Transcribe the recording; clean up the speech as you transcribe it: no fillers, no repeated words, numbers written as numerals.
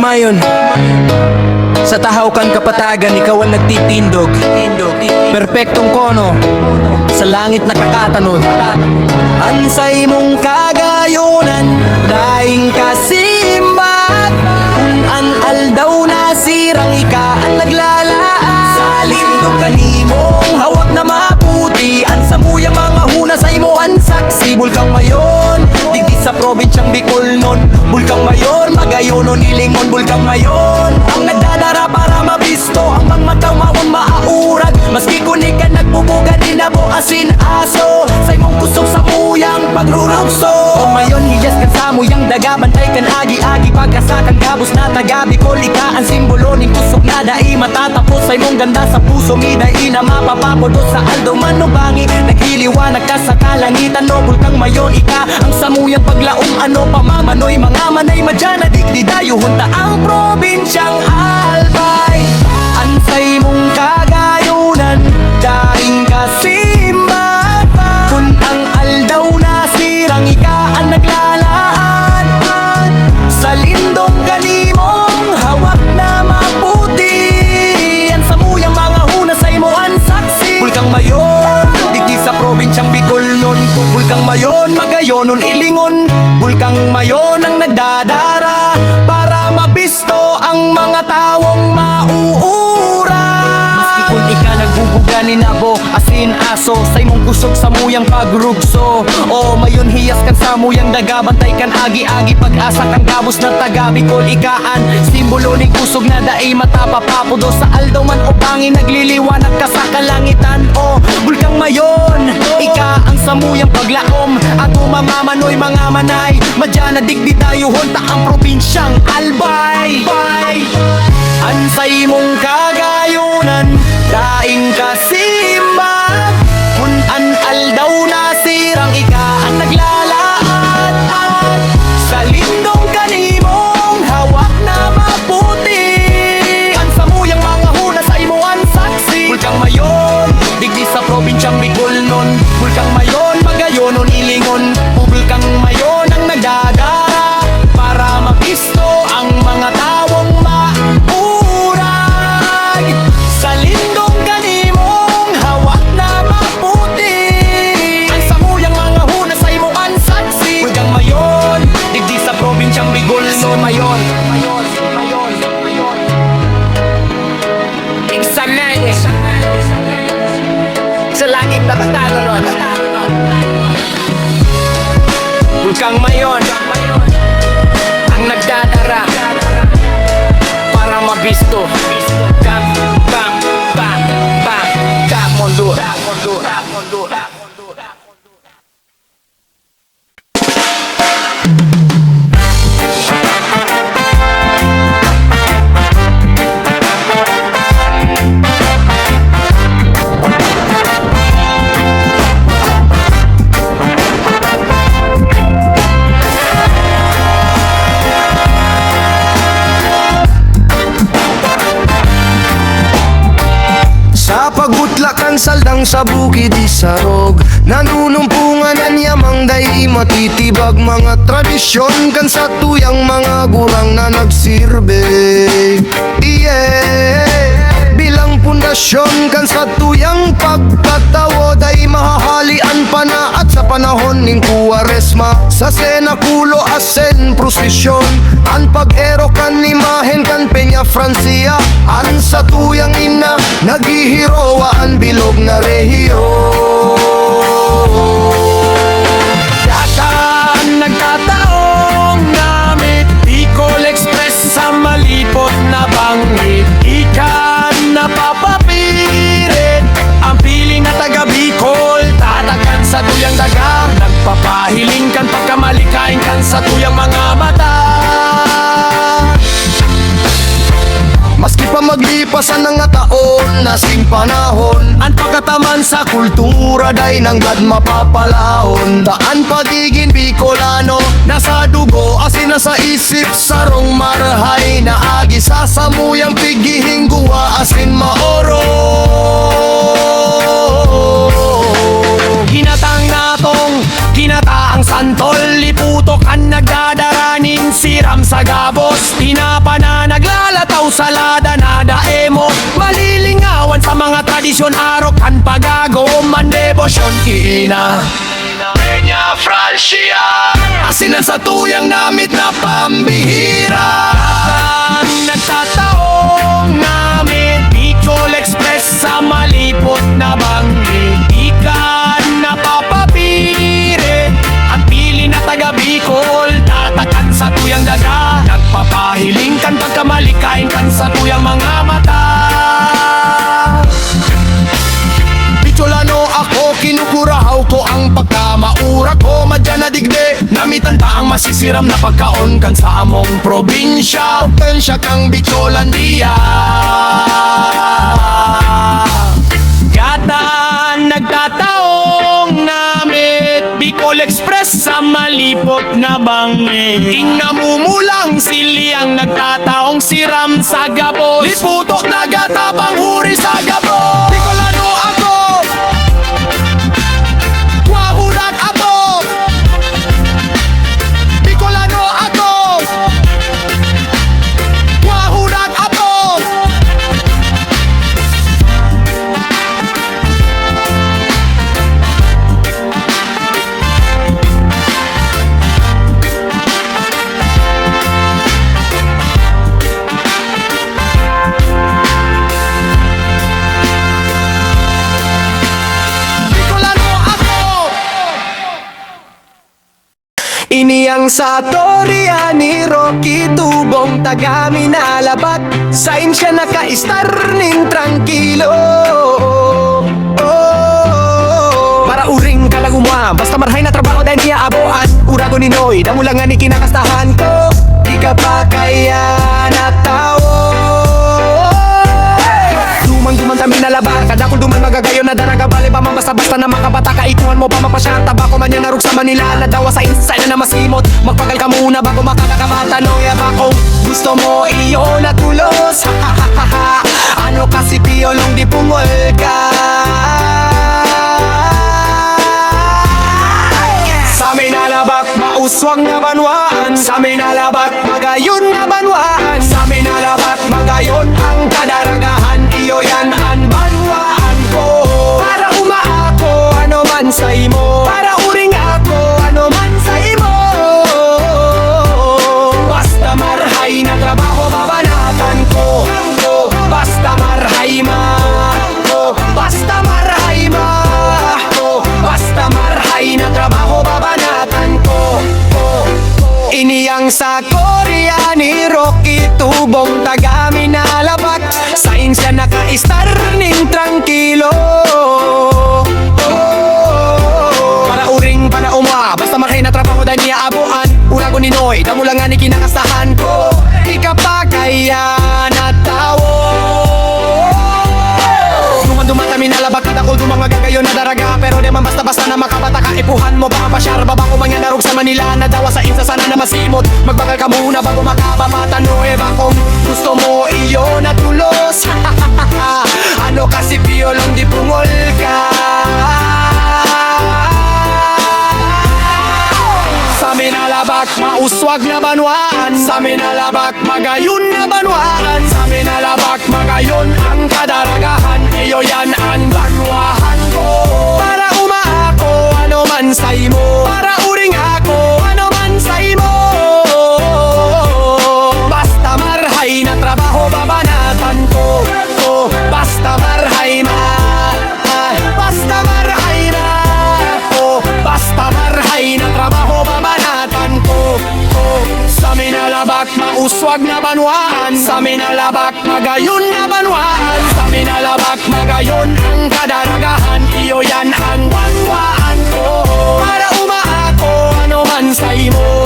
mayon. Sa tahaw kan kapatagan, ikaw ang nagtitindog. Perpektong kono, sa langit nakakatanod. Ansay mong kagayunan, daing kasimbat. Kung an aldaw nasirang ika ang naglalaan. Sa lindog kanimong hawak na maputi. Ansa mo yung mga huna sa imo ang saksi. Bulkang mayon, digdi sa probinsyang Bicol nun. Bulkang mayon, magayonon ilingon. Bulkang mayon, ang nagdadara para mabisto. Ang mga mataw maon maaurat. Maski kunig ka nagbubuga din na asin aso. Sa imong kusog sa muyang pagrurugso. O mayon, hiyas kan sa muyang daga. Bantay kan agi-agi pagkasakang gabos na taga Bicol. Ika ang simbolo ning kusog na dai matatapos. Sa imong ganda sa puso midai na mapapapudos. Sa aldo manubangi naghiliwanag ka sa kalangitan. No, bulkang mayon, ika ang samuyang paglaom. Ano pamamanoy, mga manay madyana. Digdi dayo hunta ang probinsyang Albay. Ansay mong kagayunan, daing kasimbat. Kung ang aldaw nasirang ika ang naglalaan. Sa lindong kanimong hawak na maputi. Ang samuyang mga huna sa imo ang saksi. Bulkang mayon, digdi sa probinsyang Bicol nun. Bulkang mayon, magayonon ilingon. Bulkang mayon ang nagdadara para mabisto ang mga tawong mauura. Maski kung ika nagbubuga ni nabo asin aso. Sa imong kusog sa muyang pagrugso. O mayon hiyas kan sa muyang daga. Bantay kan agi-agi pag-asa kang gabos na taga Bicol. Ikaan simbolo ni kusog na dai matapapapudo. Sa aldaw man o bangin nagliliwanag ka sa kalangitan. O bulkang mayon, ika ang samuyang paglaom. Ato mamamanoy mga manay madyana digdi tayo hunta ang probinsyang Albay. Ansay mong kagayunan, daing kasimbat. Kung an aldaw nasirang ika ang naglalaan. Sa lindong kanimong hawak na maputi. Ang samuyang mga huna sa imo ang saksi. Bulkang mayon, digdi sa probinsyang Bicol nun. Bulkang mayon, magayonon ilingon. Bulkang mayon ang nagdadara para mabisto ang mga tawong maurag. Sa lindong kanimong hawak na maputi. Ang samuyang mga huna sa imo ang saksi. Bulkang mayon, digdi sa probinsyang Bicol nun. Mayon, Iksanay sa langit na tatanon. Bulkang mayon ang nagdadara para mabisto. Bam, bam, bam, bam, bam, mundo. Pagutlakan saldang sa bukid isarog, nanunumpungan ang yamang day matitibag. Mga tradisyon kan sa tuyang mga gurang na nagsirbe. Bilang pundasyon kan sa tuyang pagkatawo day mahahalian pa na at sa panahon ning Kuwaresma. Sa senakulo asen prosesyon, an pag-ero kan imahen kan Peña Francia. An sa tuyang ina naghihirowaan bilog na rehiyon. Dakan nagkataong namit Bicol Express sa malipot na bangit. Ikan napapapirit ang piling na taga Bicol. Tatakan sa tuyang daga, nagpapahiling kan pagkamalikain kan sa tuyang mga mata. Maski pa maglipasan ng taon, nasing panahon, ang pagkataman sa kultura day nang gad mapapalaon. Daan pagiging Bicolano, nasa dugo, asin na sa isip, sarong marhay na agi sa samuyang pigihing guwa, asin maoro. Ginatang natong, ginataang santol, liputok ang nagdadaranin siram sa gabos, tinapa na naglalataw sa lada na daemo. Malilingawan sa mga tradisyon, arokan pagago, mandebosyon kiina. Peña Francia, asinan sa tuyang namit na pambihira. Nagtataong namit, Bicol Express sa malipot na banggi. Ikan napapapire, ang pili na taga Bicol, tatakan sa tuyang dada. Nagpapahiling kan pagkamalikain kan sa tuyang mga mata. Bicolano ako, kinukurahaw ko ang pagkamaura ko. Madyan na digde, namitan ta ang masisiram na pagkaon kan sa among probinsya. Pensya kang Bicolandia. Gatan nagtataong namit, Bicol Express sa malipot na bangin. Ing namumulang siliang nagtataong siram sa gabos. Liputok na gatabang huri sa gabos. Bicolano ako, wahudak ako. Bicolano ako, wahudak ako. Iniyang sa torya ni Rocky Tubong tagami na labat. Sain siya naka-star ning tranquilo. Para uring kalagumwa, basta marhay na trabaho dahil niya aboan. Urago ni Noy, damulangan ni kinakastahan ko. Di ka pa kaya na tao. Dumang kami na labar, kadakol duman magagayon na daraga. Bale pa man basta-basta na makabata, kaikuhan mo pa mapasya. Tabako man yan narug sa Manila, nadawa sa inside na masimot. Magpagal ka muna bago makakakamata. Noya ba kung gusto mo iyo na tulos? Ano kasi piyolong di pungol ka? Sa amin nalabak, mauswag na banwaan. Sa amin nalabak, magayon na banwaan. Sa amin nalabak, magayon ang kadaragahan. Iyo yan ang banwaan ko. Para umaako, ano man sa imo. Para uring ako, ano man sa imo. Basta marhay na trabaho, babanatan ko. Basta marhay ma. Basta marhay ma. Basta marhay na trabaho, babanatan ko. Iniyang sa Korea ni Rocky Tubong tagami na labak. Sain siya naka-star ning tranquilo. Para uring para uma, basta marhay na trabaho dahil niya abuan. Urago ni Noy, damulangan ni kinakastahan ko. Di ka pa kaya na tao. Duman kami nalabak, kadakol dumang magagayon na daraga. Pero di man basta-basta na makabata ka, ipuhan mo pa pasyar. Baba ko man yan narug sa Manila, nadawa sa insa sana na masimot. Magbagal ka muna bago makabamata. Noe ba kung gusto mo iyo na tulos? Ano kasi piyolong di pungol ka? Sa amin nalabak, mauswag na banwaan. Sa amin nalabak, magayon na banwaan. Sa amin nalabak, magayon ang kadaragahan. Iyo yan ang banwahan ko. Para umaako, ano man sa imo. Para uring ako, ano man sa imo. Basta marhay na trabaho, babanatan ko. Basta marhay ma. Basta marhay na. Basta marhay na trabaho, babanatan ko. Sa amin nalabak, mauswag na banwaan. Sa amin nalabak, magayon na banwaan. Sa amin nalabak, magayon ang kadaragahan. Iyo yan ang banwaan ko. Para umaako, ano man sa imo.